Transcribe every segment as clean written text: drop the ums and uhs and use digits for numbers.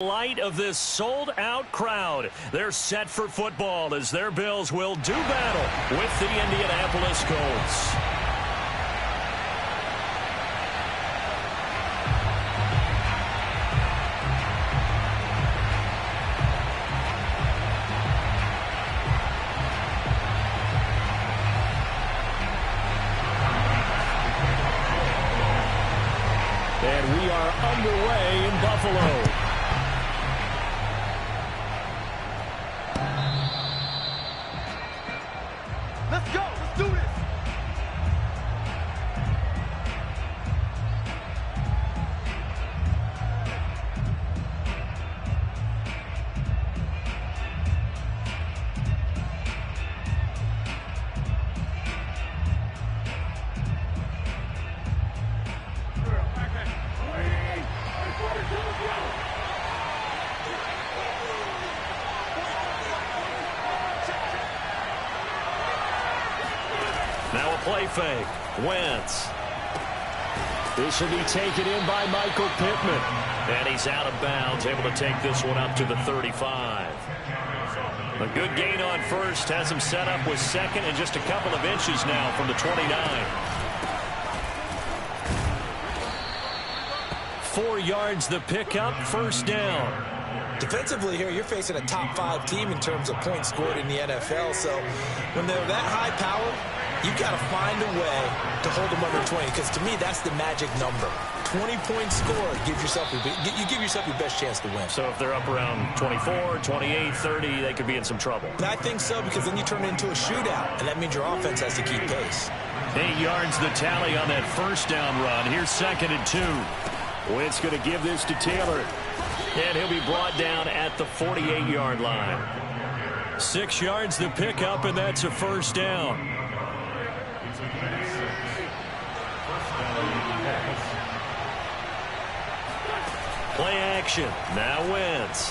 Light of this sold-out crowd. They're set for football as their Bills will do battle with the Indianapolis Colts. And we are underway in Buffalo. Let's go. Let's do this. Now a play fake. Wentz. This will be taken in by Michael Pittman. And he's out of bounds, able to take this one up to the 35. A good gain on first. Has him set up with second and just a couple of inches now from the 29. 4 yards the pickup, first down. Defensively here, you're facing a top 5 team in terms of points scored in the NFL. So when they're that high powered, you've got to find a way to hold them under 20. Because to me, that's the magic number. 20 points scored, you give yourself your best chance to win. So if they're up around 24, 28, 30, they could be in some trouble. And I think so, because then you turn it into a shootout, and that means your offense has to keep pace. 8 yards the tally on that first down run. Here's 2nd and 2. Wentz going to give this to Taylor. And he'll be brought down at the 48-yard line. 6 yards the pickup, and that's a first down. Play action. Now Wentz.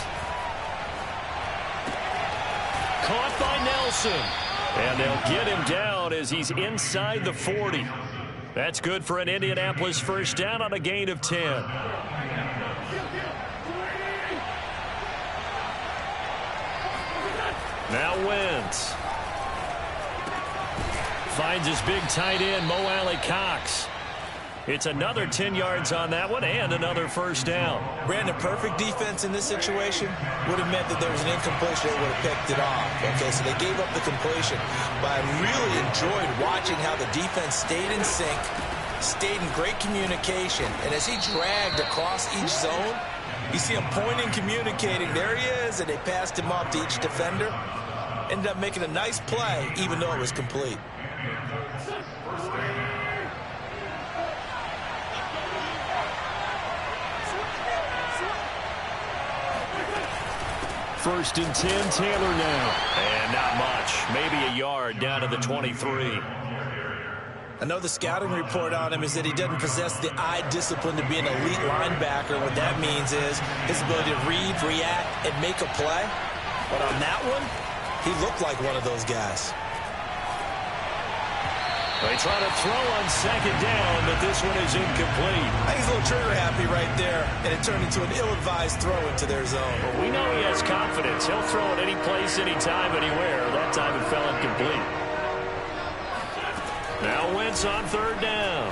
Caught by Nelson. And they'll get him down as he's inside the 40. That's good for an Indianapolis first down on a gain of 10. Now Wentz. Finds his big tight end, Mo Alley-Cox. It's another 10 yards on that one and another first down. Brandon, perfect defense in this situation would have meant that there was an incompletion. They would have picked it off. Okay, so they gave up the completion. But I really enjoyed watching how the defense stayed in sync, stayed in great communication. And as he dragged across each zone, you see him pointing, communicating. There he is, and they passed him off to each defender. Ended up making a nice play, even though it was complete. First and 10, Taylor now. And not much. Maybe a yard down to the 23. I know the scouting report on him is that he doesn't possess the eye discipline to be an elite linebacker. What that means is his ability to read, react, and make a play. But on that one, he looked like one of those guys. They try to throw on 2nd down, but this one is incomplete. I think he's a little trigger happy right there, and it turned into an ill-advised throw into their zone. Well, we know he has confidence. He'll throw it any place, anytime, anywhere. That time it fell incomplete. Now Wentz on 3rd down.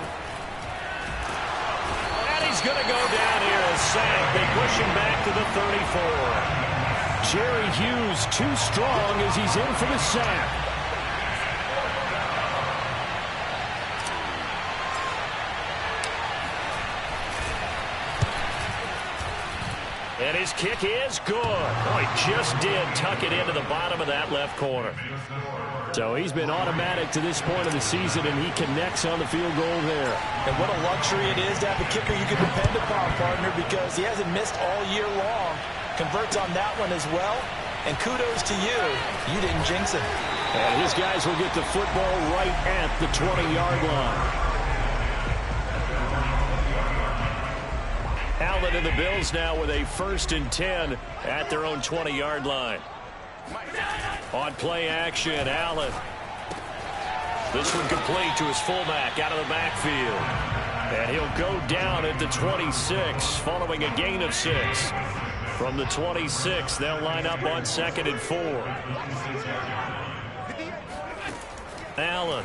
And he's going to go down here, a sack. They push him back to the 34. Jerry Hughes too strong as he's in for the sack. And his kick is good. Oh, he just did tuck it into the bottom of that left corner. So he's been automatic to this point of the season, and he connects on the field goal there. And what a luxury it is to have a kicker you can depend upon, partner, because he hasn't missed all year long. Converts on that one as well. And kudos to you. You didn't jinx it. And his guys will get the football right at the 20-yard line. Allen and the Bills now with a 1st and 10 at their own 20-yard line. On play action, Allen. This one complete to his fullback out of the backfield. And he'll go down at the 26 following a gain of 6. From the 26, they'll line up on 2nd and 4. Allen.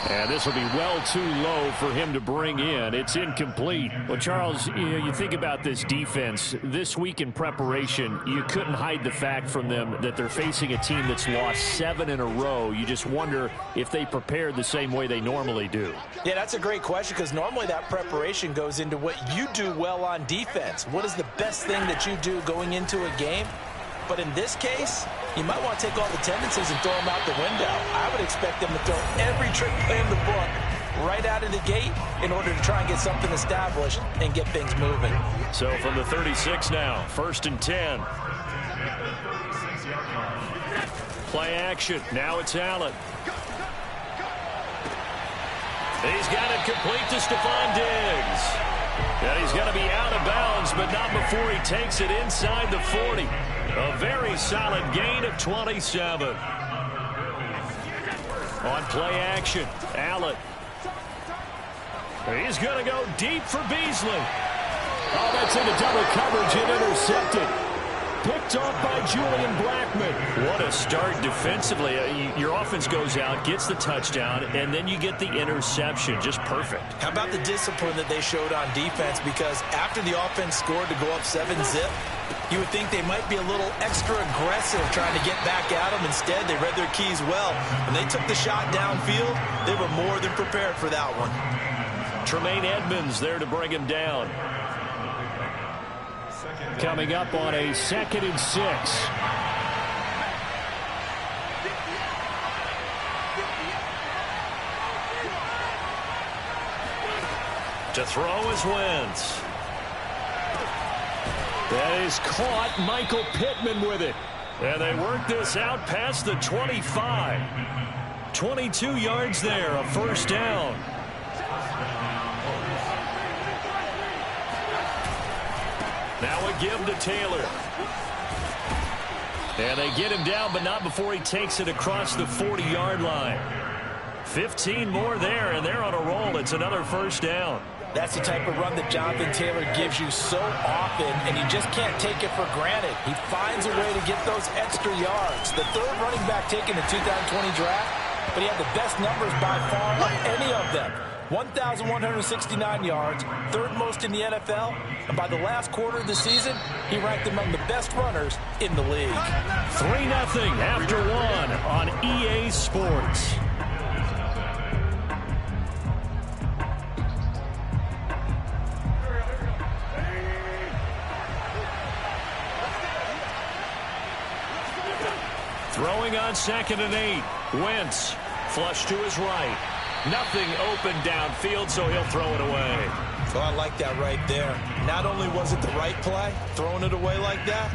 And this will be well too low for him to bring in. It's incomplete. Well, Charles, you think about this defense. This week in preparation, you couldn't hide the fact from them that they're facing a team that's lost 7 in a row. You just wonder if they prepared the same way they normally do. Yeah, that's a great question because normally that preparation goes into what you do well on defense. What is the best thing that you do going into a game? But in this case, you might want to take all the tendencies and throw them out the window. I would expect them to throw every trick play in the book right out of the gate in order to try and get something established and get things moving. So from the 36 now, 1st and 10. Play action. Now it's Allen. He's got it complete to Stephon Diggs. And he's going to be out of bounds, but not before he takes it inside the 40. A very solid gain of 27. On play action, Allen. He's going to go deep for Beasley. Oh, that's into double coverage and intercepted. Picked off by Julian Blackmon. What a start defensively. Your offense goes out, gets the touchdown, and then you get the interception. Just perfect. How about the discipline that they showed on defense? Because after the offense scored to go up 7-zip, you would think they might be a little extra aggressive trying to get back at them. Instead, they read their keys well. When they took the shot downfield, they were more than prepared for that one. Tremaine Edmonds there to bring him down. Coming up on a 2nd and 6. To throw is Wentz. That is caught. Michael Pittman with it. And they work this out past the 25. 22 yards there, a 1st down. Now a give to Taylor. And they get him down, but not before he takes it across the 40-yard line. 15 more there, and they're on a roll. It's another 1st down. That's the type of run that Jonathan Taylor gives you so often, and you just can't take it for granted. He finds a way to get those extra yards. The 3rd running back taken in the 2020 draft, but he had the best numbers by far of any of them. 1,169 yards, 3rd most in the NFL, and by the last quarter of the season, he ranked among the best runners in the league. 3-0 after 1 on EA Sports. Throwing on 2nd and 8. Wentz, flush to his right. Nothing open downfield, so he'll throw it away. So I like that right there. Not only was it the right play, throwing it away like that,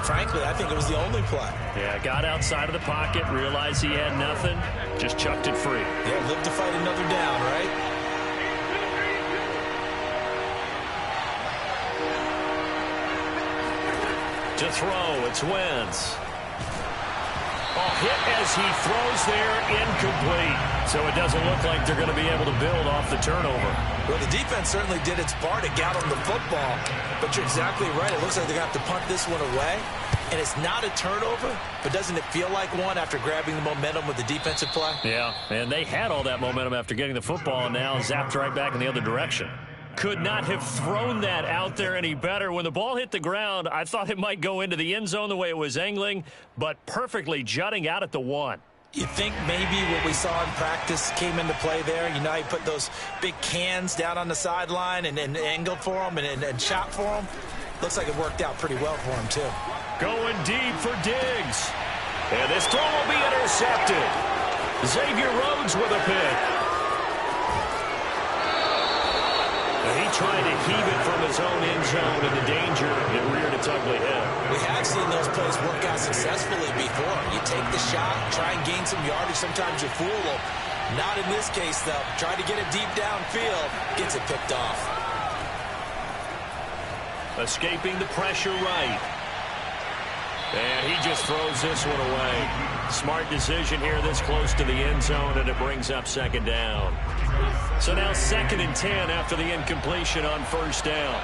frankly, I think it was the only play. Yeah, got outside of the pocket, realized he had nothing, just chucked it free. Yeah, live to fight another down, right? To throw, it's Wentz. Hit as he throws there, incomplete. So it doesn't look like they're going to be able to build off the turnover. Well, the defense certainly did its part to get on the football. But you're exactly right. It looks like they're going to have to punt this one away. And it's not a turnover, but doesn't it feel like one after grabbing the momentum with the defensive play? Yeah, and they had all that momentum after getting the football and now zapped right back in the other direction. Could not have thrown that out there any better. When the ball hit the ground, I thought it might go into the end zone the way it was angling, but perfectly jutting out at the 1. You think maybe what we saw in practice came into play there? You know, he put those big cans down on the sideline and angled for them and shot for them. Looks like it worked out pretty well for him, too. Going deep for Diggs. And this throw will be intercepted. Xavier Rhodes with a pick. He tried to heave it from his own end zone, and the danger, it reared its ugly head. We have seen those plays work out successfully before. You take the shot, try and gain some yardage. Sometimes you fool them. Not in this case, though. Try to get it deep downfield. Gets it picked off. Escaping the pressure right. And he just throws this one away. Smart decision here this close to the end zone, and it brings up 2nd down. So now 2nd and 10 after the incompletion on 1st down.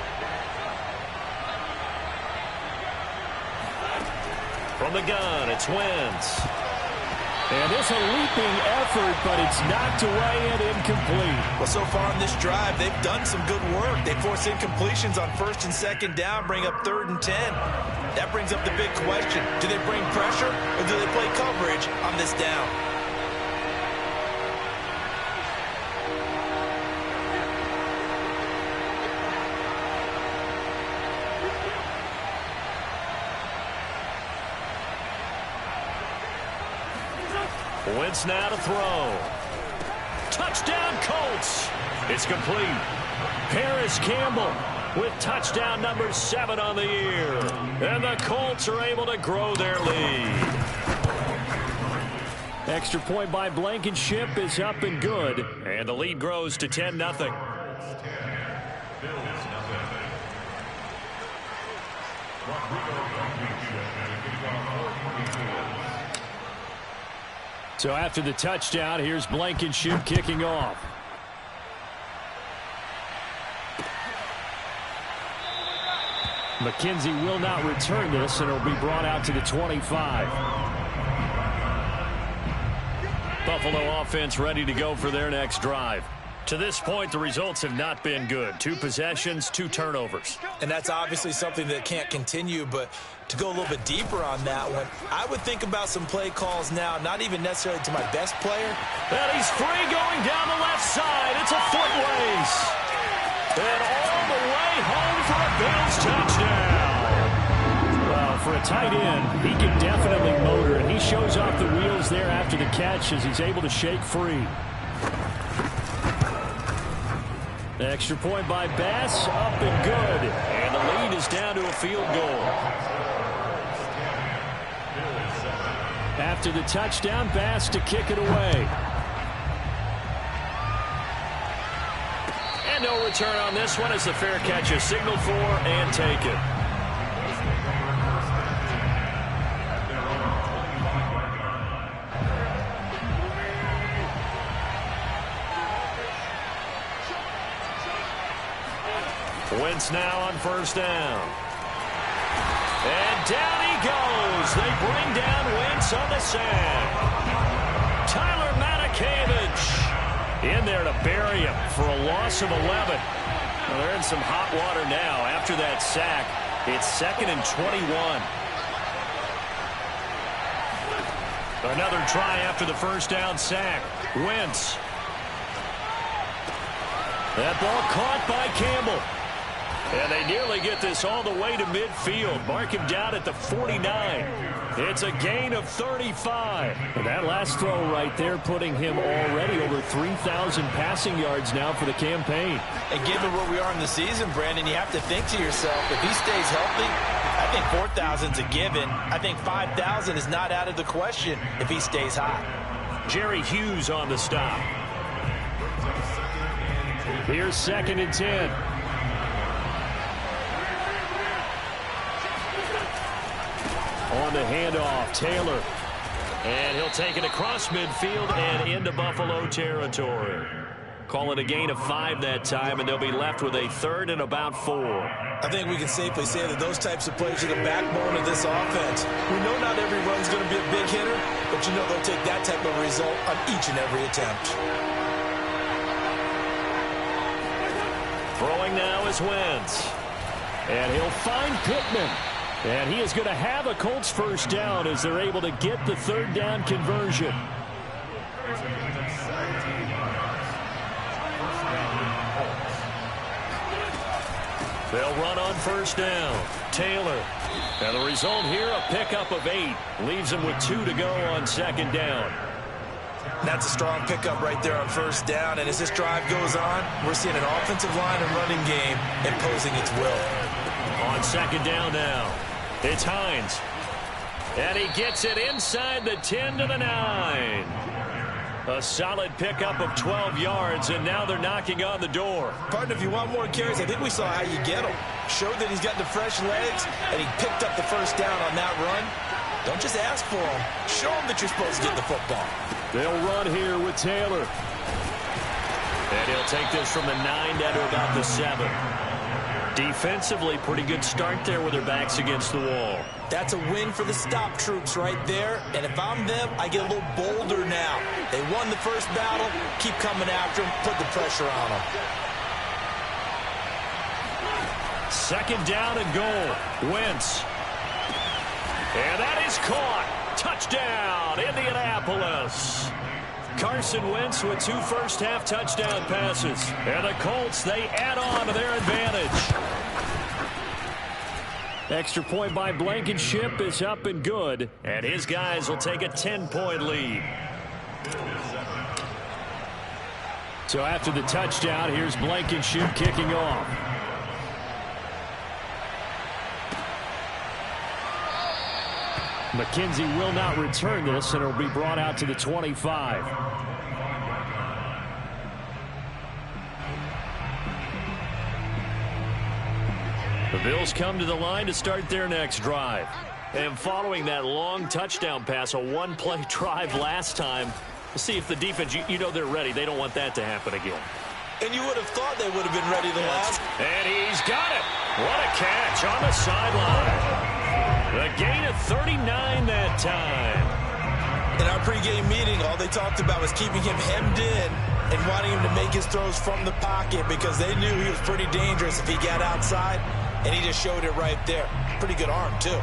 From the gun, it's Wentz. And it's a leaping effort, but it's knocked away and incomplete. Well, so far on this drive, they've done some good work. They force incompletions on 1st and 2nd down, bring up 3rd and 10. That brings up the big question. Do they bring pressure or do they play coverage on this down? Wentz now to throw. Touchdown, Colts. It's complete. Paris Campbell with touchdown number 7 on the year. And the Colts are able to grow their lead. Extra point by Blankenship is up and good. And the lead grows to 10-0. So after the touchdown, here's Blankenship kicking off. McKenzie will not return this, and it'll be brought out to the 25. Buffalo offense ready to go for their next drive. To this point, the results have not been good. 2 possessions, 2 turnovers. And that's obviously something that can't continue, but to go a little bit deeper on that one, I would think about some play calls now, not even necessarily to my best player. And he's free going down the left side. It's a foot race. And all the way home for a Bills touchdown. Well, for a tight end, he can definitely motor, and he shows off the wheels there after the catch as he's able to shake free. Extra point by Bass, up and good. And the lead is down to a field goal. After the touchdown, Bass to kick it away. And no return on this one as the fair catch is signaled for and taken. Wentz now on 1st down. And down he goes. They bring down Wentz on the sack. Tyler Matakevich in there to bury him for a loss of 11. Well, they're in some hot water now. After that sack, it's 2nd and 21. Another try after the 1st down sack. Wentz. That ball caught by Campbell. And they nearly get this all the way to midfield. Mark him down at the 49. It's a gain of 35. And that last throw right there putting him already over 3,000 passing yards now for the campaign. And given where we are in the season, Brandon, you have to think to yourself, if he stays healthy, I think 4,000's a given. I think 5,000 is not out of the question if he stays hot. Jerry Hughes on the stop. Here's 2nd and 10. On the handoff, Taylor. And he'll take it across midfield and into Buffalo territory. Call it a gain of 5 that time, and they'll be left with a 3rd and about 4. I think we can safely say that those types of plays are the backbone of this offense. We know not every run's going to be a big hitter, but you know they'll take that type of result on each and every attempt. Throwing now is Wentz. And he'll find Pittman. And he is going to have a Colts 1st down as they're able to get the 3rd down conversion. They'll run on 1st down. Taylor. And the result here, a pickup of 8. Leaves them with 2 to go on 2nd down. That's a strong pickup right there on 1st down. And as this drive goes on, we're seeing an offensive line and running game imposing its will. On 2nd down now. It's Hines. And he gets it inside the 10 to the 9. A solid pickup of 12 yards, and now they're knocking on the door. Partner, if you want more carries, I think we saw how you get him. Showed that he's got the fresh legs, and he picked up the 1st down on that run. Don't just ask for him. Show him that you're supposed to get the football. They'll run here with Taylor. And he'll take this from the 9 down to about the 7. Defensively, pretty good start there with their backs against the wall. That's a win for the stop troops right there. And if I'm them, I get a little bolder now. They won the first battle. Keep coming after them. Put the pressure on them. Second down and goal. Wentz. And that is caught. Touchdown, Indianapolis. Carson Wentz with 2 first-half touchdown passes. And the Colts, they add on to their advantage. Extra point by Blankenship is up and good. And his guys will take a 10-point lead. So after the touchdown, here's Blankenship kicking off. McKenzie will not return this, and it'll be brought out to the 25. The Bills come to the line to start their next drive. And following that long touchdown pass, a one-play drive last time, see if the defense, you know they're ready. They don't want that to happen again. And you would have thought they would have been ready the last. And he's got it. What a catch on the sideline. A gain of 39 that time. In our pregame meeting, all they talked about was keeping him hemmed in and wanting him to make his throws from the pocket because they knew he was pretty dangerous if he got outside, and he just showed it right there. Pretty good arm, too.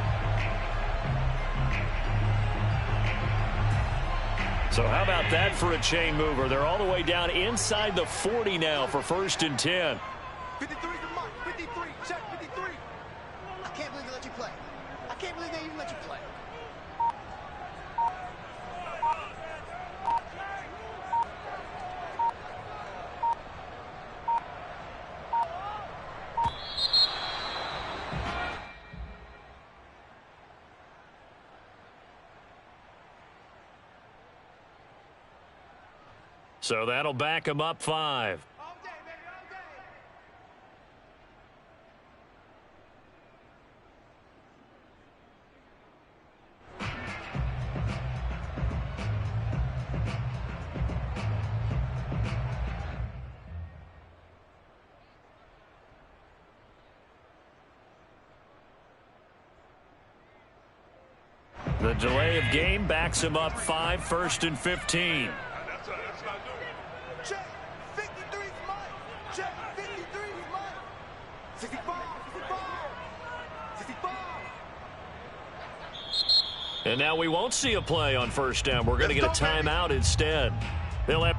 So how about that for a chain mover? They're all the way down inside the 40 now for 1st and 10. 53 for Mike. 53. Check 53. I can't believe they let you play. I can't believe they even let you play. So that'll back him up 5. All day, baby, all day. The delay of game backs him up 5, 1st and 15. Check 53 for Mike. Check 53 for Mike. 65, 65, 65. And now we won't see a play on 1st down. We're going to get a timeout instead. They'll have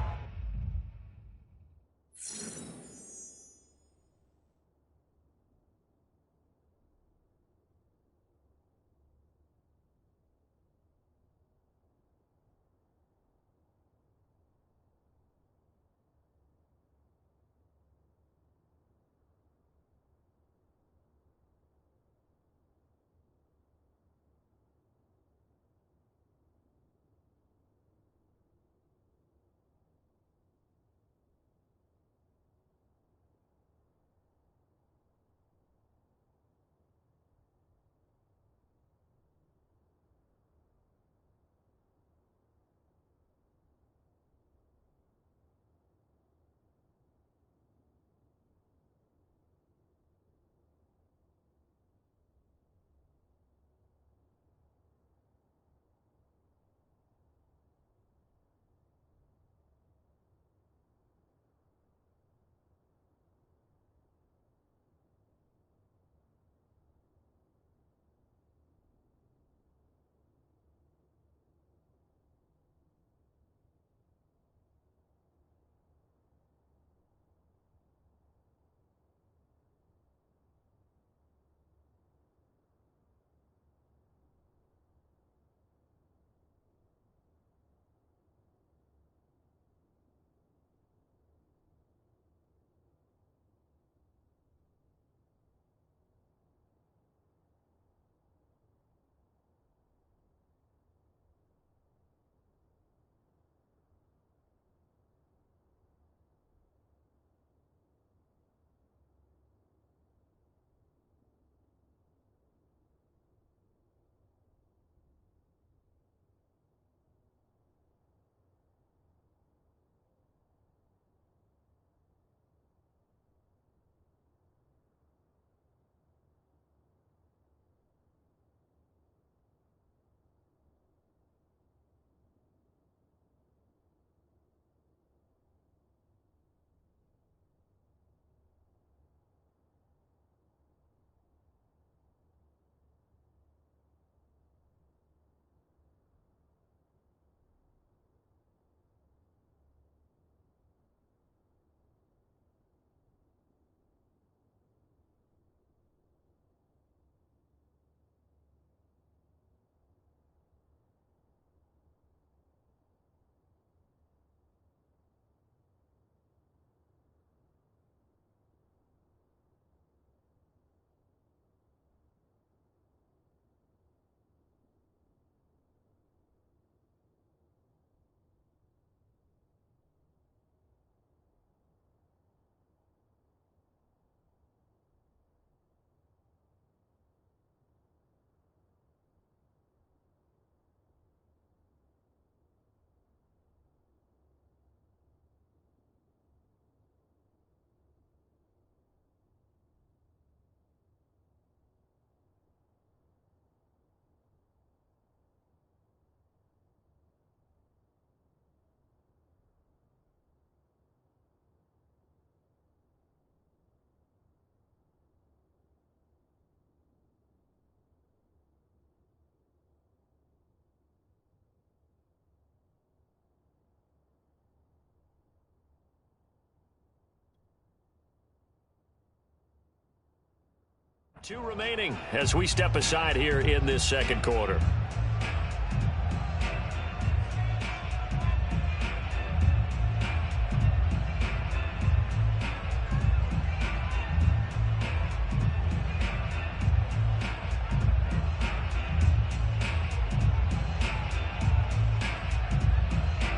2 remaining as we step aside here in this second quarter.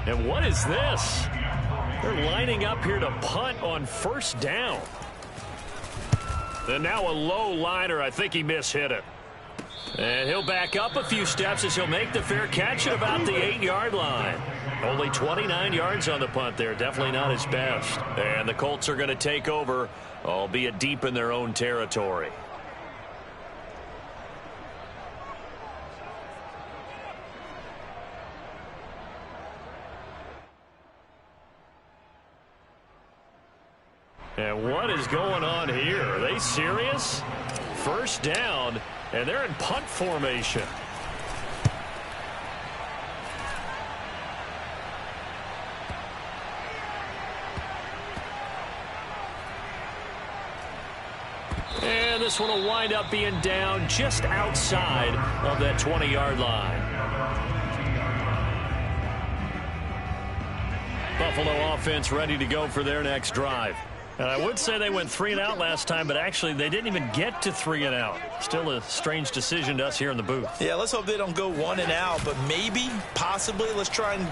And what is this? They're lining up here to punt on first down. And now a low liner. I think he mishit it. And he'll back up a few steps as he'll make the fair catch at about the 8-yard line. Only 29 yards on the punt there. Definitely not his best. And the Colts are going to take over, albeit deep in their own territory. And what is going on here? Are they serious? First down, and they're in punt formation. And this one will wind up being down just outside of that 20-yard line. Buffalo offense ready to go for their next drive. And I would say they went 3 and out last time, but actually they didn't even get to 3 and out. Still a strange decision to us here in the booth. Yeah, let's hope they don't go 1 and out, but maybe, possibly, let's try and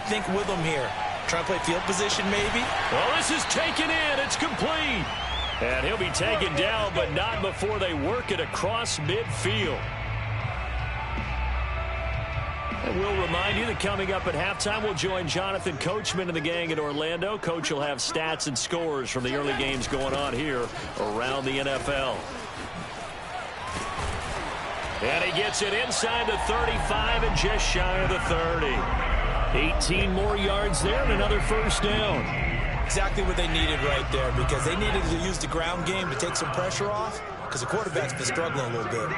think with them here. Try and play field position, maybe. Well, this is taken in. It's complete. And he'll be taken down, but not before they work it across midfield. And we'll remind you that coming up at halftime, we'll join Jonathan Coachman and the gang in Orlando. Coach will have stats and scores from the early games going on here around the NFL. And he gets it inside the 35 and just shy of the 30. 18 more yards there and another first down. Exactly what they needed right there, because they needed to use the ground game to take some pressure off, because the quarterback's been struggling a little bit.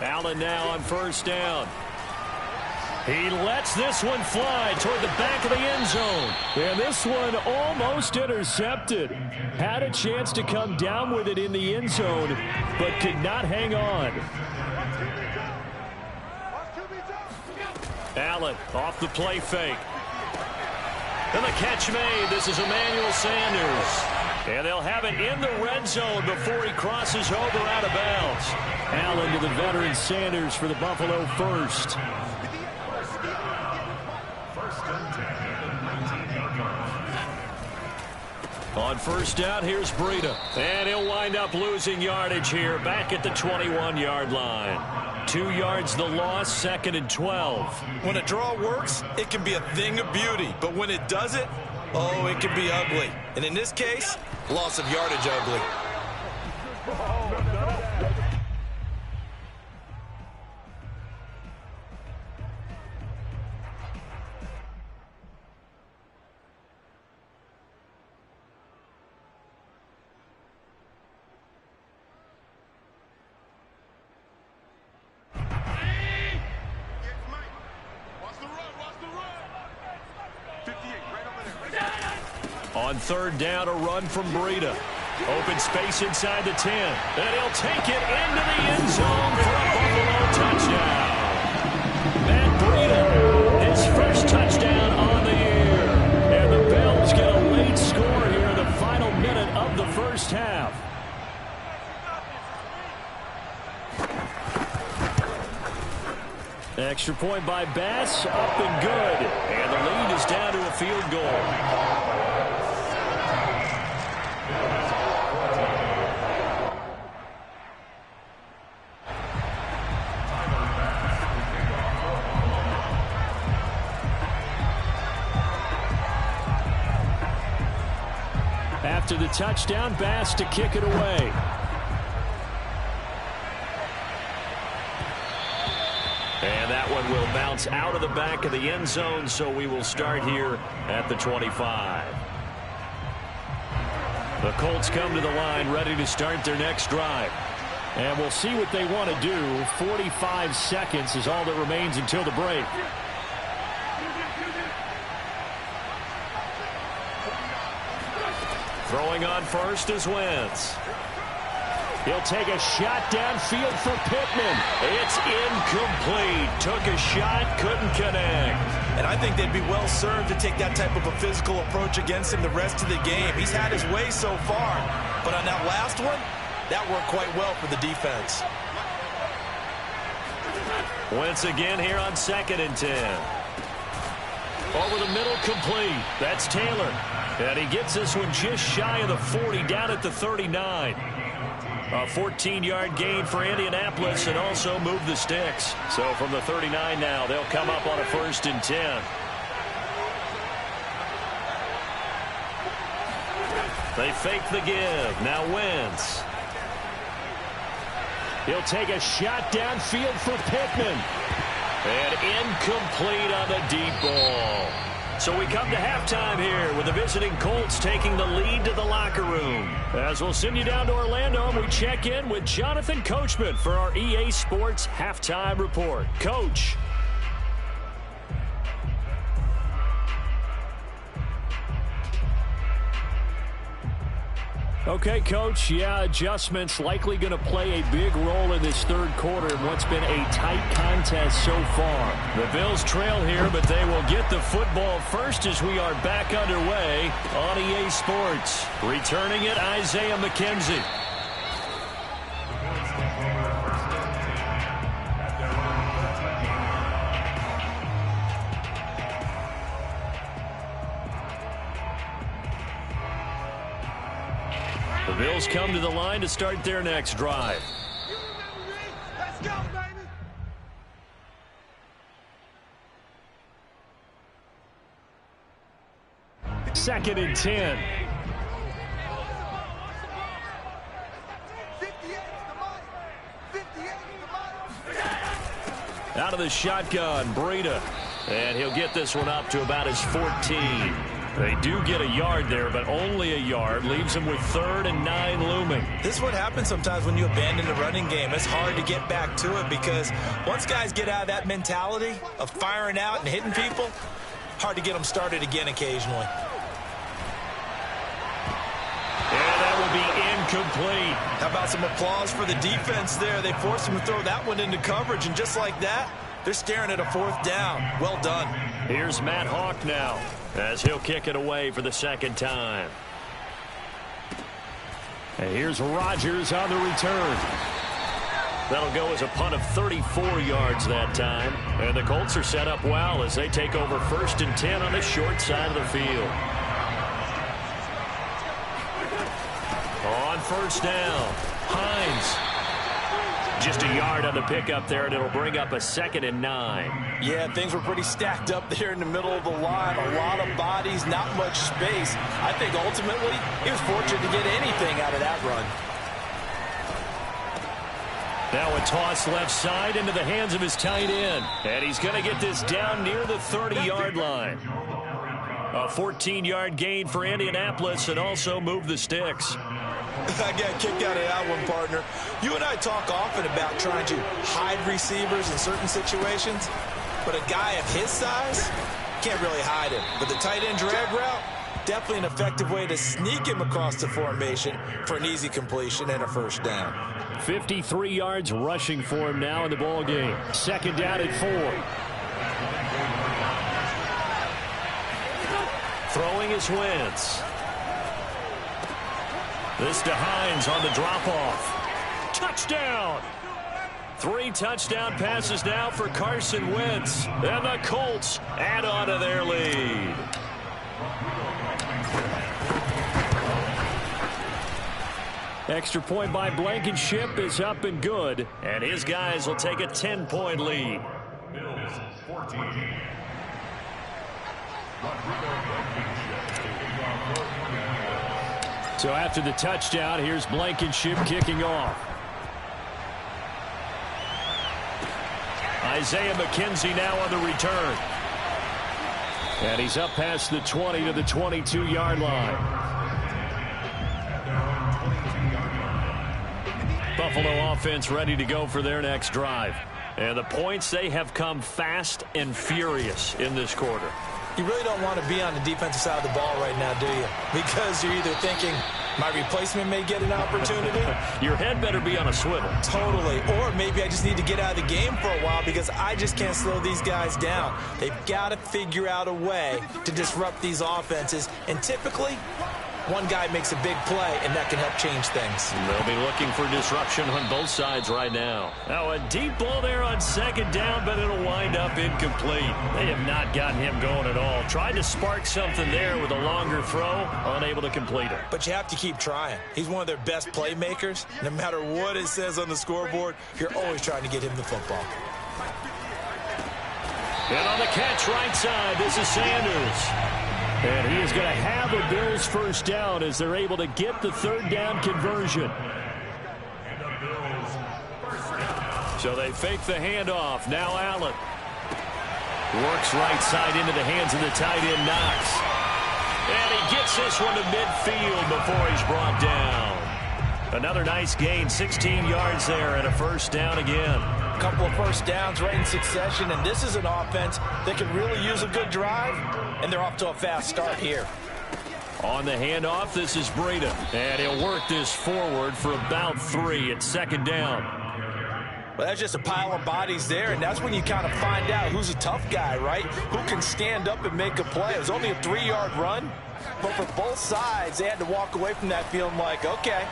Allen now on first down. He lets this one fly toward the back of the end zone. And this one almost intercepted. Had a chance to come down with it in the end zone, but could not hang on. Allen off the play fake. And the catch made. This is Emmanuel Sanders. And they'll have it in the red zone before he crosses over out of bounds. Allen to the veteran Sanders for the Buffalo first. On first down, here's Breida. And he'll wind up losing yardage here back at the 21-yard line. 2 yards the loss, 2nd and 12. When a draw works, it can be a thing of beauty. But when it doesn't, oh, it can be ugly. And in this case, loss of yardage ugly. On third down, a run from Breida. Open space inside the 10. And he'll take it into the end zone for a Buffalo touchdown. Matt Breida, his first touchdown on the year. And the Bills get a late score here in the final minute of the first half. Extra point by Bass, up and good. And the lead is down to a field goal. After the touchdown, Bass to kick it away. And that one will bounce out of the back of the end zone, so we will start here at the 25. The Colts come to the line ready to start their next drive. And we'll see what they want to do. 45 seconds is all that remains until the break. Throwing on first is Wentz. He'll take a shot downfield for Pittman. It's incomplete. Took a shot, couldn't connect. And I think they'd be well served to take that type of a physical approach against him the rest of the game. He's had his way so far, but on that last one, that worked quite well for the defense. Wentz again here on 2nd and 10. Over the middle, complete. That's Taylor. And he gets this one just shy of the 40, down at the 39. A 14-yard gain for Indianapolis and also move the sticks. So from the 39 now, they'll come up on a 1st and 10. They fake the give. Now Wentz. He'll take a shot downfield for Pittman. And incomplete on the deep ball. So we come to halftime here with the visiting Colts taking the lead to the locker room. As we'll send you down to Orlando, and we check in with Jonathan Coachman for our EA Sports Halftime Report. Coach. Okay, Coach, yeah, adjustments likely going to play a big role in this third quarter in what's been a tight contest so far. The Bills trail here, but they will get the football first as we are back underway on EA Sports. Returning it, Isaiah McKenzie. The Bills come to the line to start their next drive. Let's go, baby. Second and 10. 58 is the money. 58 is the money. Out of the shotgun, Breida. And he'll get this one up to about his 14. They do get a yard there, but only a yard. Leaves them with 3rd and 9 looming. This is what happens sometimes when you abandon the running game. It's hard to get back to it because once guys get out of that mentality of firing out and hitting people, hard to get them started again occasionally. And that will be incomplete. How about some applause for the defense there? They forced him to throw that one into coverage, and just like that, they're staring at a 4th down. Well done. Here's Matt Hawk now, as he'll kick it away for the 2nd time. And here's Rodgers on the return. That'll go as a punt of 34 yards that time. And the Colts are set up well as they take over 1st and 10 on the short side of the field. On 1st down, Hines. Just a yard on the pickup there, and it'll bring up a 2nd and 9. Yeah, things were pretty stacked up there in the middle of the line. A lot of bodies, not much space. I think ultimately he was fortunate to get anything out of that run. Now a toss left side into the hands of his tight end. And he's going to get this down near the 30-yard line. A 14-yard gain for Indianapolis and also move the sticks. I got a kick out of that one, partner. You and I talk often about trying to hide receivers in certain situations, but a guy of his size can't really hide him. But the tight end drag route, definitely an effective way to sneak him across the formation for an easy completion and a 1st down. 53 yards rushing for him now in the ball game. 2nd down and 4. Throwing is Wentz. This to Hines on the drop-off. Touchdown! 3 touchdown passes now for Carson Wentz. And the Colts add on to their lead. Extra point by Blankenship is up and good. And his guys will take a 10-point lead. Bills 14. So after the touchdown, here's Blankenship kicking off. Isaiah McKenzie now on the return. And he's up past the 20 to the 22-yard line. Buffalo offense ready to go for their next drive. And the points, they have come fast and furious in this quarter. You really don't want to be on the defensive side of the ball right now, do you? Because you're either thinking, my replacement may get an opportunity. Your head better be on a swivel. Totally. Or maybe I just need to get out of the game for a while because I just can't slow these guys down. They've got to figure out a way to disrupt these offenses. And typically, one guy makes a big play, and that can help change things. They'll be looking for disruption on both sides right now. Now, a deep ball there on second down, but it'll wind up incomplete. They have not gotten him going at all. Tried to spark something there with a longer throw, unable to complete it. But you have to keep trying. He's one of their best playmakers. No matter what it says on the scoreboard, you're always trying to get him the football. And on the catch right side, this is Sanders. And he is going to have a Bills first down as they're able to get the third down conversion. So they fake the handoff. Now Allen works right side into the hands of the tight end Knox. And he gets this one to midfield before he's brought down. Another nice gain, 16 yards there and a first down again. A couple of first downs right in succession, and this is an offense that can really use a good drive, and they're off to a fast start here. On the handoff, this is Breida, and he'll work this forward for about 3 at second down. Well, that's just a pile of bodies there, and that's when you kind of find out who's a tough guy, right? Who can stand up and make a play. It was only a 3-yard run, but for both sides, they had to walk away from that feeling like, okay,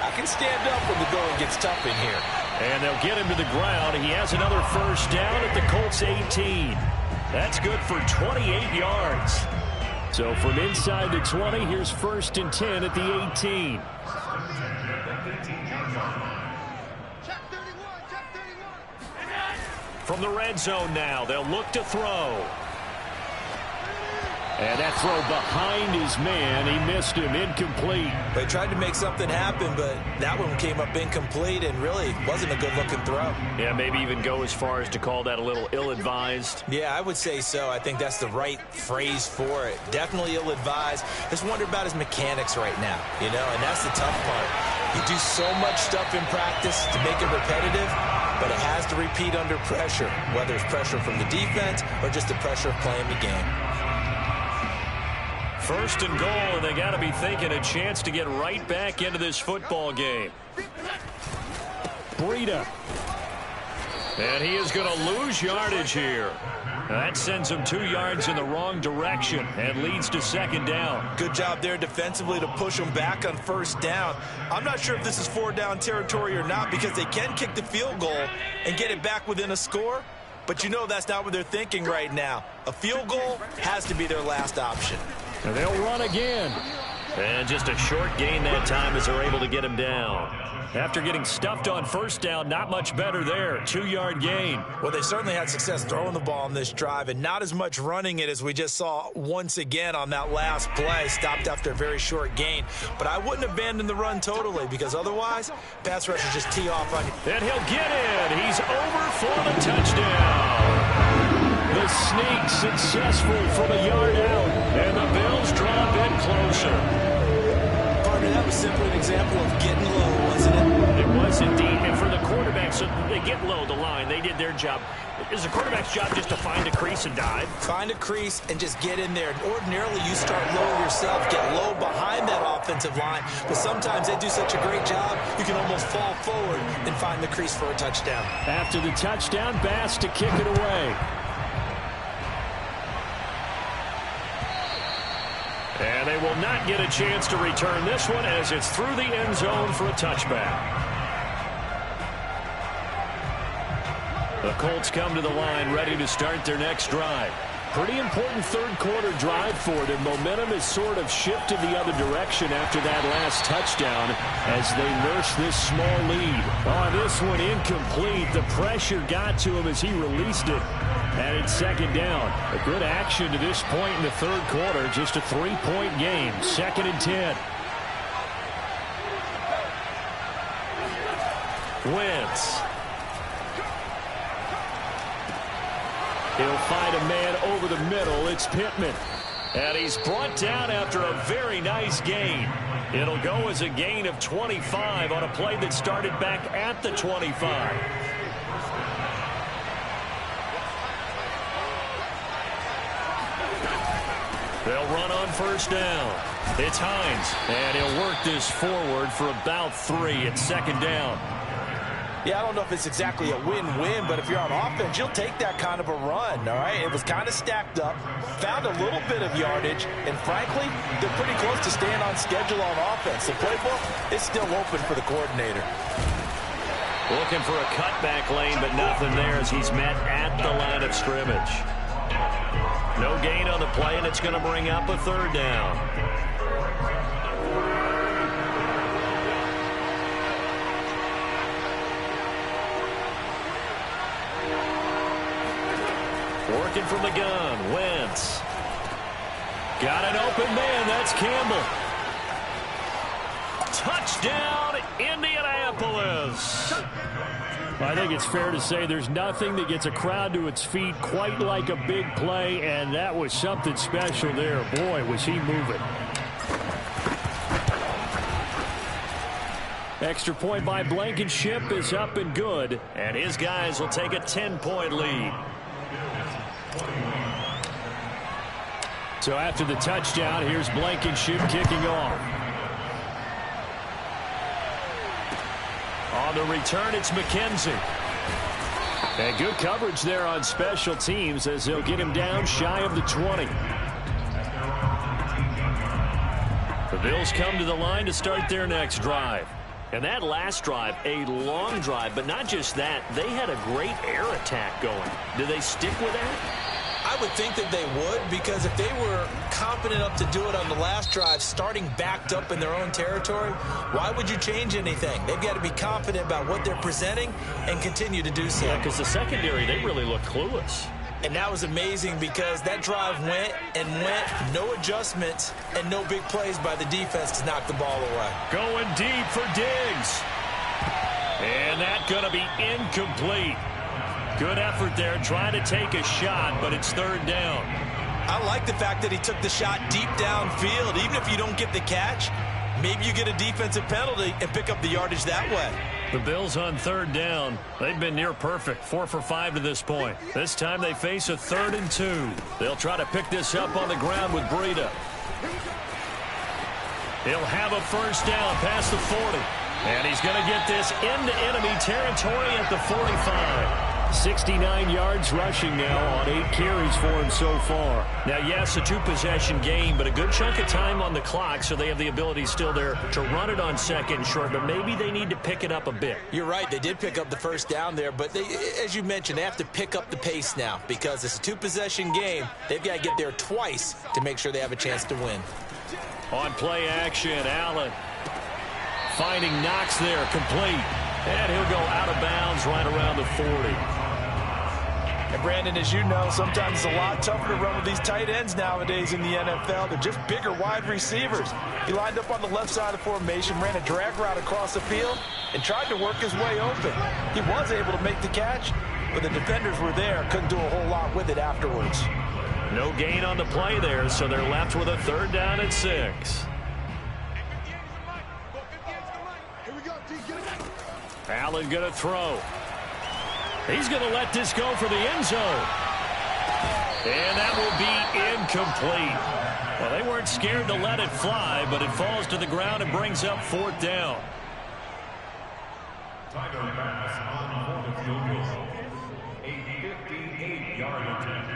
I can stand up when the going gets tough in here. And they'll get him to the ground. He has another first down at the Colts 18. That's good for 28 yards. So from inside the 20, here's 1st and 10 at the 18. From the red zone now, they'll look to throw. And that throw behind his man, he missed him, incomplete. They tried to make something happen, but that one came up incomplete and really wasn't a good-looking throw. Yeah, maybe even go as far as to call that a little ill-advised. Yeah, I would say so. I think that's the right phrase for it. Definitely ill-advised. Just wonder about his mechanics right now, you know, and that's the tough part. You do so much stuff in practice to make it repetitive, but it has to repeat under pressure, whether it's pressure from the defense or just the pressure of playing the game. 1st and goal, and they got to be thinking a chance to get right back into this football game. Breida. And he is going to lose yardage here. That sends him 2 yards in the wrong direction and leads to second down. Good job there defensively to push him back on 1st down. I'm not sure if this is 4-down territory or not because they can kick the field goal and get it back within a score. But you know that's not what they're thinking right now. A field goal has to be their last option. And they'll run again. And just a short gain that time as they're able to get him down. After getting stuffed on 1st down, not much better there. 2-yard gain. Well, they certainly had success throwing the ball on this drive and not as much running it as we just saw once again on that last play. Stopped after a very short gain. But I wouldn't abandon the run totally because otherwise, pass rushers just tee off on you. And he'll get it. He's over for the touchdown. The sneak successful from a yard out. And the Bills draw a bit closer. Partner, that was simply an example of getting low, wasn't it? It was indeed. And for the quarterback, so they get low the line. They did their job. Is the quarterback's job just to find a crease and dive? Find a crease and just get in there. Ordinarily, you start low yourself, get low behind that offensive line. But sometimes they do such a great job, you can almost fall forward and find the crease for a touchdown. After the touchdown, Bass to kick it away. And they will not get a chance to return this one as it's through the end zone for a touchback. The Colts come to the line ready to start their next drive. Pretty important third-quarter drive for them. Momentum has sort of shifted the other direction after that last touchdown as they nurse this small lead. On this one, incomplete. The pressure got to him as he released it. And it's second down. A good action to this point in the third quarter. Just a 3-point game. 2nd and 10. Wentz. He'll find a man over the middle. It's Pittman. And he's brought down after a very nice gain. It'll go as a gain of 25 on a play that started back at the 25. They'll run on first down. It's Hines, and he'll work this forward for about 3. It's second down. Yeah, I don't know if it's exactly a win-win, but if you're on offense, you'll take that kind of a run, all right? It was kind of stacked up, found a little bit of yardage, and frankly, they're pretty close to staying on schedule on offense. The playbook is still open for the coordinator. Looking for a cutback lane, but nothing there as he's met at the line of scrimmage. No gain on the play, and it's going to bring up a third down. Working from the gun, Wentz. Got an open man, that's Campbell. Touchdown, Indianapolis. I think it's fair to say there's nothing that gets a crowd to its feet quite like a big play, and that was something special there. Boy, was he moving. Extra point by Blankenship is up and good, and his guys will take a 10-point lead. So after the touchdown, here's Blankenship kicking off. On the return, it's McKenzie. And good coverage there on special teams as they'll get him down shy of the 20. The Bills come to the line to start their next drive. And that last drive, a long drive, but not just that, they had a great air attack going. Do they stick with that? I would think that they would, because if they were confident enough to do it on the last drive, starting backed up in their own territory, why would you change anything? They've got to be confident about what they're presenting and continue to do so. Yeah, because the secondary, they really looked clueless. And that was amazing because that drive went and went, no adjustments and no big plays by the defense to knock the ball away. Going deep for Diggs. And that's going to be incomplete. Good effort there, trying to take a shot, but it's third down. I like the fact that he took the shot deep downfield. Even if you don't get the catch, maybe you get a defensive penalty and pick up the yardage that way. The Bills on third down. They've been near perfect, 4 for 5 to this point. This time they face a 3rd and 2. They'll try to pick this up on the ground with Breida. He'll have a first down past the 40. And he's going to get this into enemy territory at the 45. 69 yards rushing now on 8 carries for him so far. Now, yes, a 2-possession game, but a good chunk of time on the clock, so they have the ability still there to run it on second and short, but maybe they need to pick it up a bit. You're right. They did pick up the first down there, but they, as you mentioned, they have to pick up the pace now because it's a 2-possession game. They've got to get there twice to make sure they have a chance to win. On play action, Allen finding Knox there, complete. And he'll go out of bounds right around the 40. And Brandon, as you know, sometimes it's a lot tougher to run with these tight ends nowadays in the NFL. They're just bigger wide receivers. He lined up on the left side of the formation, ran a drag route across the field, and tried to work his way open. He was able to make the catch, but the defenders were there, couldn't do a whole lot with it afterwards. No gain on the play there, so they're left with a 3rd down and 6. Allen going to throw. He's going to let this go for the end zone. And that will be incomplete. Well, they weren't scared to let it fly, but it falls to the ground and brings up 4th down. Tiger pass on 4th field goal. A 58-yard attempt.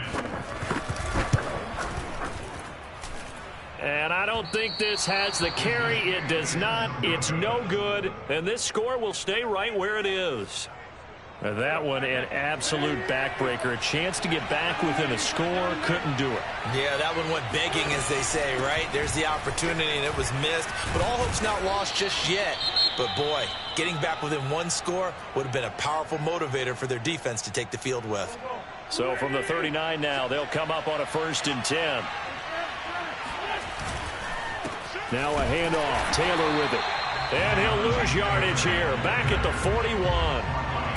And I don't think this has the carry. It does not. It's no good. And this score will stay right where it is. And that one, an absolute backbreaker. A chance to get back within a score. Couldn't do it. Yeah, that one went begging, as they say, right? There's the opportunity, and it was missed. But all hope's not lost just yet. But, boy, getting back within 1 score would have been a powerful motivator for their defense to take the field with. So from the 39 now, they'll come up on a 1st and 10. Now a handoff. Taylor with it. And he'll lose yardage here. Back at the 41.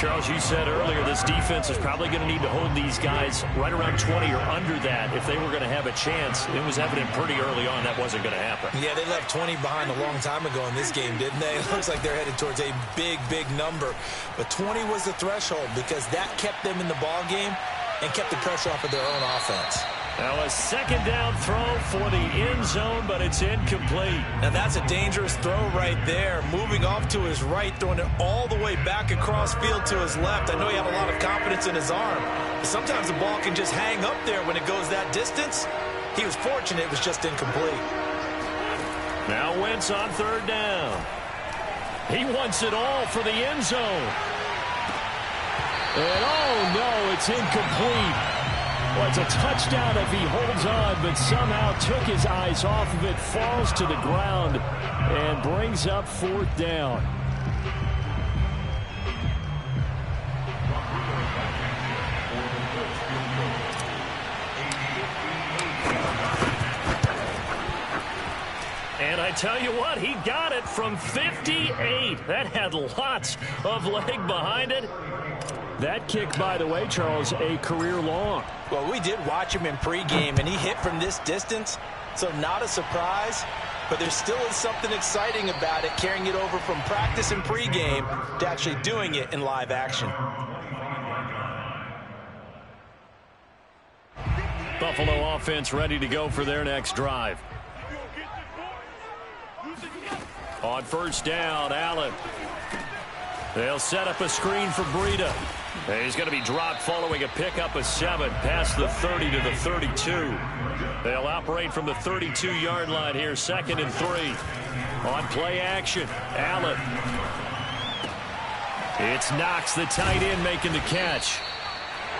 Charles, you said earlier this defense is probably going to need to hold these guys right around 20 or under that if they were going to have a chance. It was evident pretty early on that wasn't going to happen. Yeah, they left 20 behind a long time ago in this game, didn't they? It looks like they're headed towards a big, big number. But 20 was the threshold because that kept them in the ball game and kept the pressure off of their own offense. Now a second down throw for the end zone, but it's incomplete. Now that's a dangerous throw right there. Moving off to his right, throwing it all the way back across field to his left. I know he had a lot of confidence in his arm. But sometimes the ball can just hang up there when it goes that distance. He was fortunate it was just incomplete. Now Wentz on third down. He wants it all for the end zone. And oh no, it's incomplete. Well, it's a touchdown if he holds on, but somehow took his eyes off of it, falls to the ground, and brings up fourth down. And I tell you what, he got it from 58. That had lots of leg behind it. That kick, by the way, Charles, a career long. Well, we did watch him in pregame, and he hit from this distance, so not a surprise. But there still is something exciting about it, carrying it over from practice and pregame to actually doing it in live action. Buffalo offense ready to go for their next drive. On first down, Allen. They'll set up a screen for Breida. He's going to be dropped following a pickup of 7 past the 30 to the 32. They'll operate from the 32-yard line here, 2nd and 3. On play action, Allen. It's Knox, the tight end, making the catch.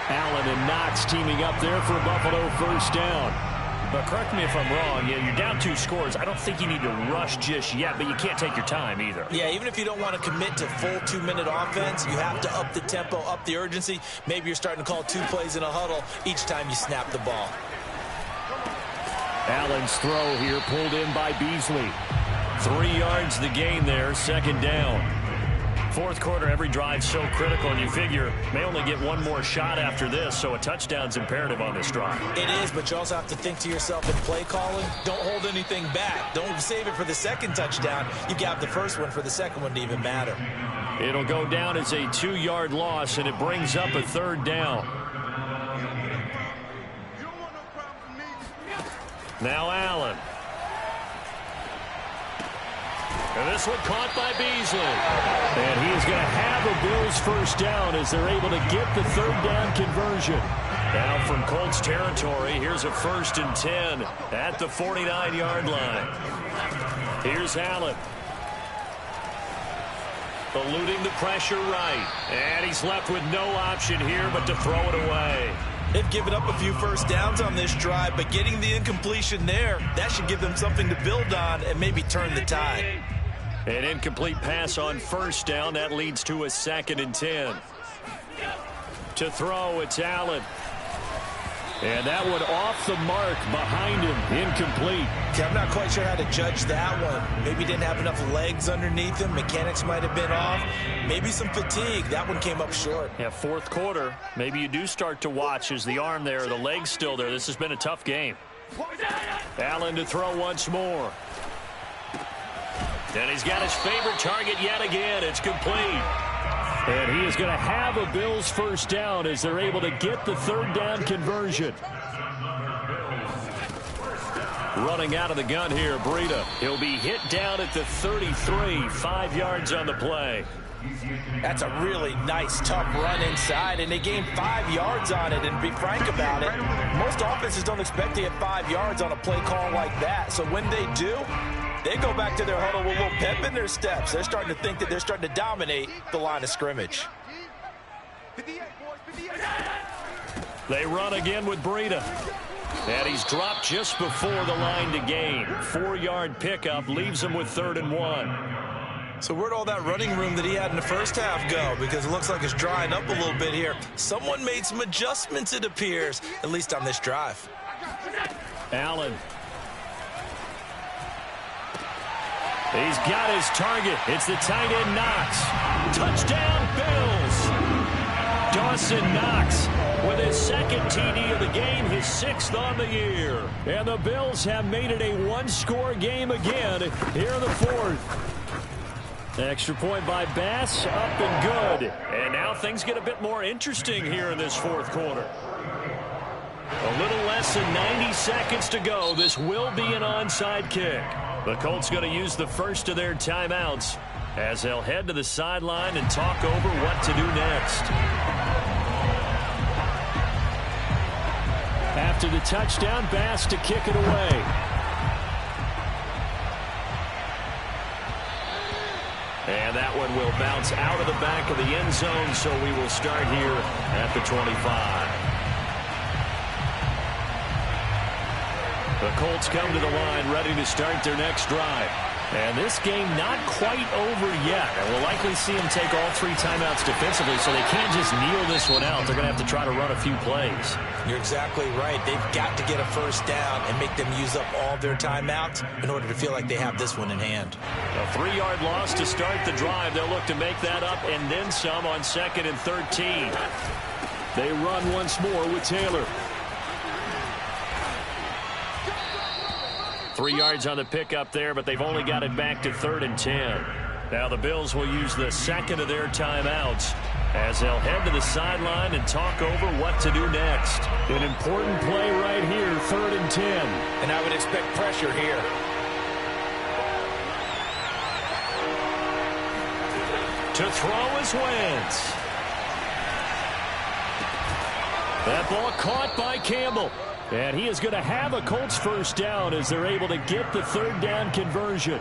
Allen and Knox teaming up there for a Buffalo first down. But correct me if I'm wrong, you're down 2 scores. I don't think you need to rush just yet, but you can't take your time either. Yeah, even if you don't want to commit to full 2-minute offense, you have to up the tempo, up the urgency. Maybe you're starting to call 2 plays in a huddle each time you snap the ball. Allen's throw here pulled in by Beasley. 3 yards the gain there, 2nd down. Fourth quarter, every drive so critical, and you figure may only get one more shot after this, so a touchdown's imperative on this drive. It is, but you also have to think to yourself in play calling, don't hold anything back. Don't save it for the second touchdown. You got the first one for the second one to even matter. It'll go down as a 2-yard loss, and it brings up a 3rd down. Now Allen. And this one caught by Beasley. And he is going to have a Bills first down as they're able to get the 3rd down conversion. Now from Colts territory, here's a 1st and 10 at the 49-yard line. Here's Allen. Eluding the pressure right. And he's left with no option here but to throw it away. They've given up a few first downs on this drive, but getting the incompletion there, that should give them something to build on and maybe turn the tide. An incomplete pass on first down. That leads to a 2nd and 10. To throw, it's Allen. And that one off the mark behind him. Incomplete. Okay, I'm not quite sure how to judge that one. Maybe didn't have enough legs underneath him. Mechanics might have been off. Maybe some fatigue. That one came up short. Yeah, fourth quarter. Maybe you do start to watch as the arm there, the leg's still there. This has been a tough game. Allen to throw once more. And he's got his favorite target yet again. It's complete. And he is going to have a Bills first down as they're able to get the 3rd down conversion. Running out of the gun here, Breida. He'll be hit down at the 33, 5 yards on the play. That's a really nice, tough run inside, and they gained 5 yards on it. And to be frank about it, most offenses don't expect to get 5 yards on a play call like that. So when they do, they go back to their huddle with a little pep in their steps. They're starting to think that they're starting to dominate the line of scrimmage. They run again with Breida. And he's dropped just before the line to gain. 4-yard pickup leaves him with 3rd and 1. So where'd all that running room that he had in the first half go? Because it looks like it's drying up a little bit here. Someone made some adjustments, it appears, at least on this drive. Allen. He's got his target. It's the tight end Knox. Touchdown, Bills. Dawson Knox with his 2nd TD of the game, his 6th on the year. And the Bills have made it a 1-score game again here in the 4th. Extra point by Bass, up and good. And now things get a bit more interesting here in this 4th quarter. A little less than 90 seconds to go. This will be an onside kick. The Colts going to use the first of their timeouts as they'll head to the sideline and talk over what to do next. After the touchdown, Bass to kick it away. And that one will bounce out of the back of the end zone, so we will start here at the 25. The Colts come to the line ready to start their next drive. And this game not quite over yet. And we'll likely see them take all 3 timeouts defensively, so they can't just kneel this one out. They're going to have to try to run a few plays. You're exactly right. They've got to get a first down and make them use up all their timeouts in order to feel like they have this one in hand. A 3-yard loss to start the drive. They'll look to make that up and then some on 2nd and 13. They run once more with Taylor. 3 yards on the pickup there, but they've only got it back to 3rd and 10. Now the Bills will use the second of their timeouts as they'll head to the sideline and talk over what to do next. An important play right here, 3rd and 10. And I would expect pressure here. To throw is Wentz. That ball caught by Campbell. And he is going to have a Colts first down as they're able to get the 3rd down conversion.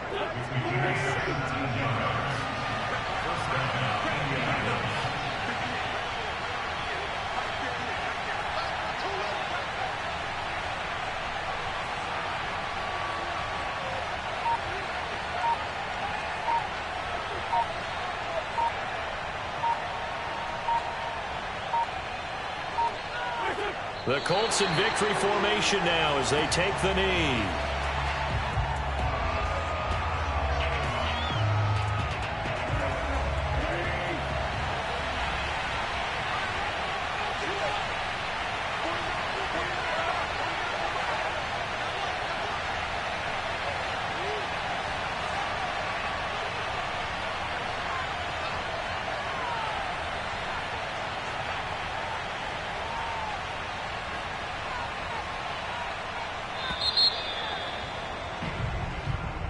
The Colts in victory formation now as they take the knee.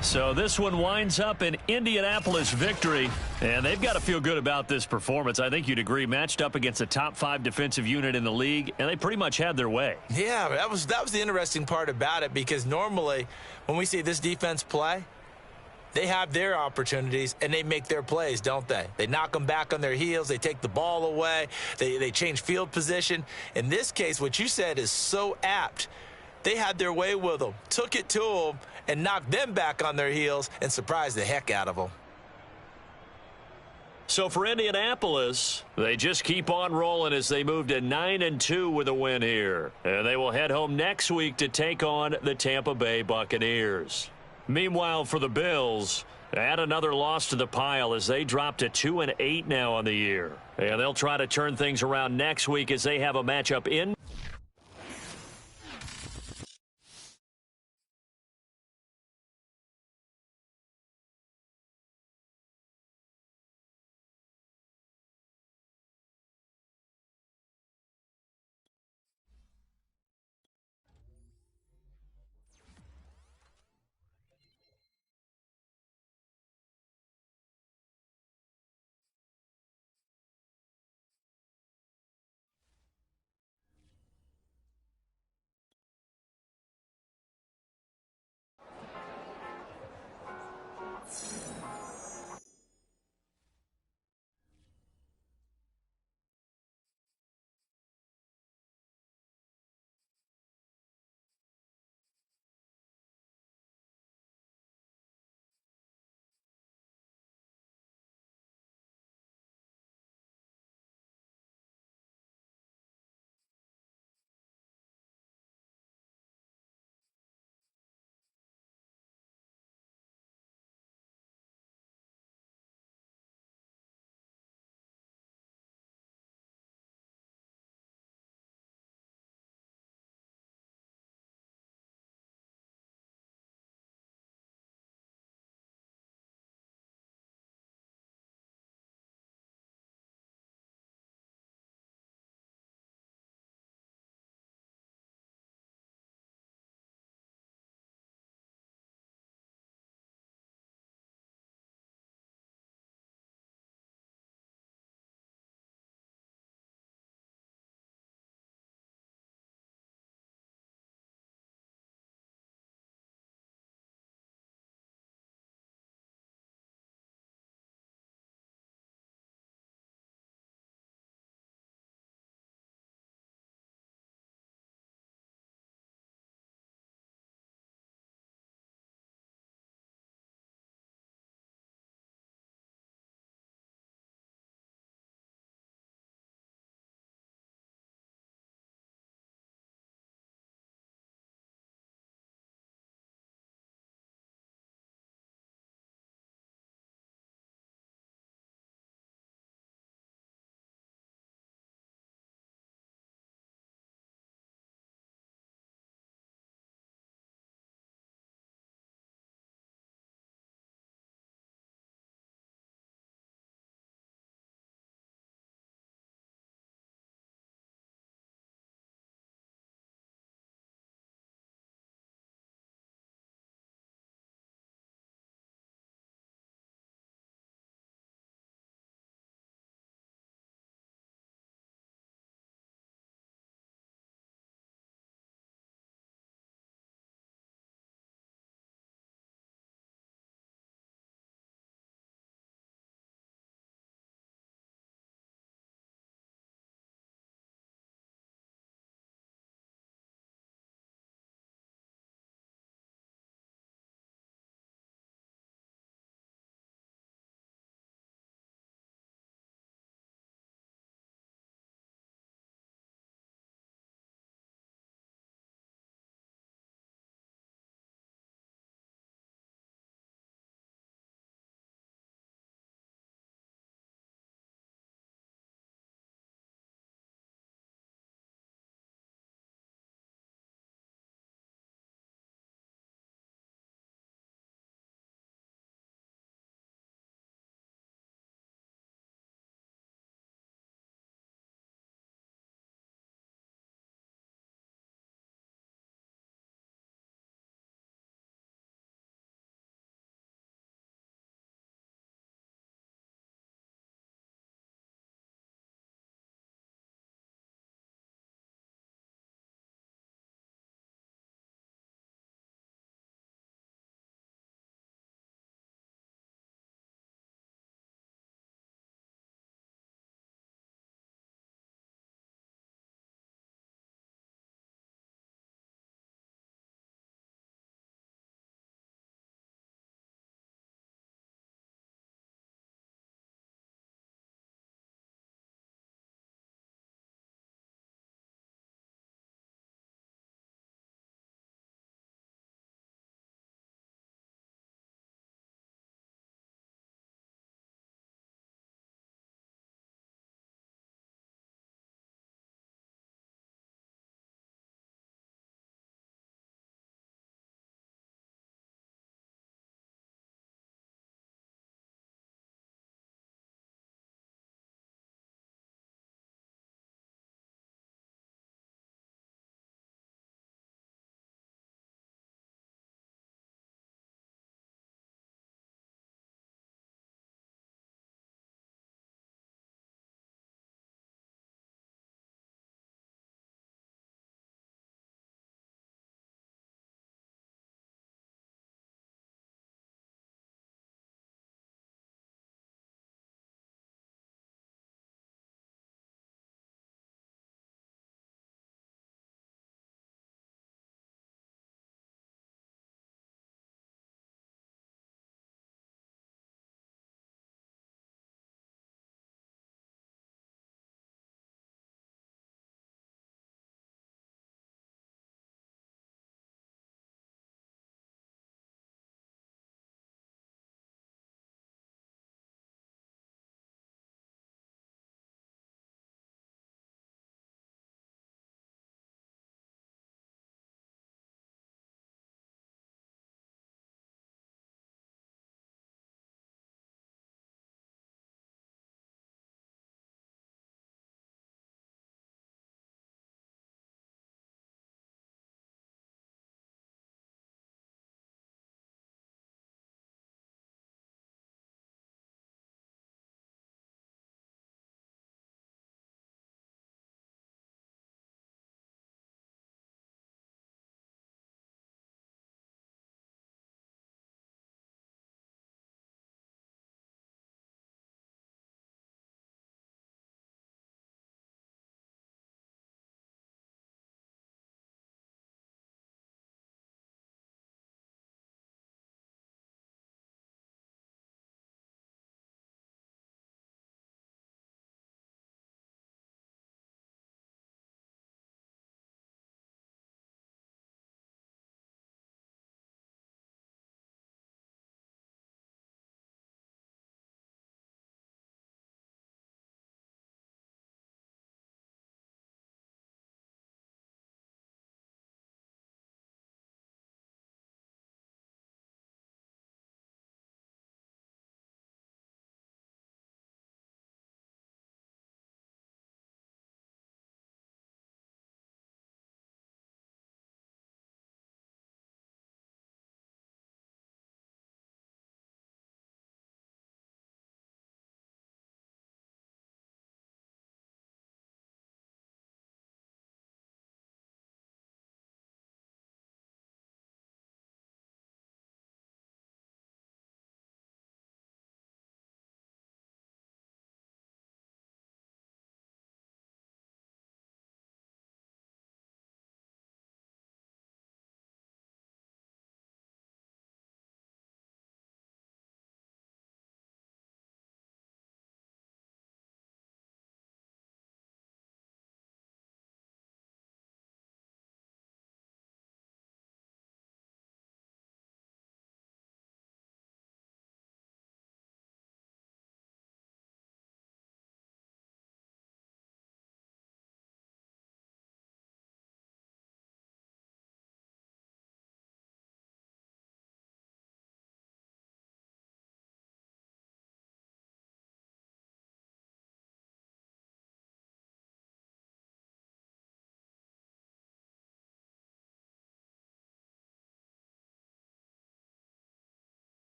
So this one winds up an Indianapolis victory, and they've got to feel good about this performance. I think you'd agree, matched up against a top 5 defensive unit in the league, and they pretty much had their way. Yeah, that was the interesting part about it, because normally when we see this defense play, they have their opportunities and they make their plays, don't they? They knock them back on their heels. They take the ball away. They change field position. In this case, what you said is so apt. They had their way with them, took it to them, and knocked them back on their heels and surprised the heck out of them. So for Indianapolis, they just keep on rolling as they move to 9-2 with a win here. And they will head home next week to take on the Tampa Bay Buccaneers. Meanwhile, for the Bills, add another loss to the pile as they drop to 2-8 now on the year. And they'll try to turn things around next week as they have a matchup in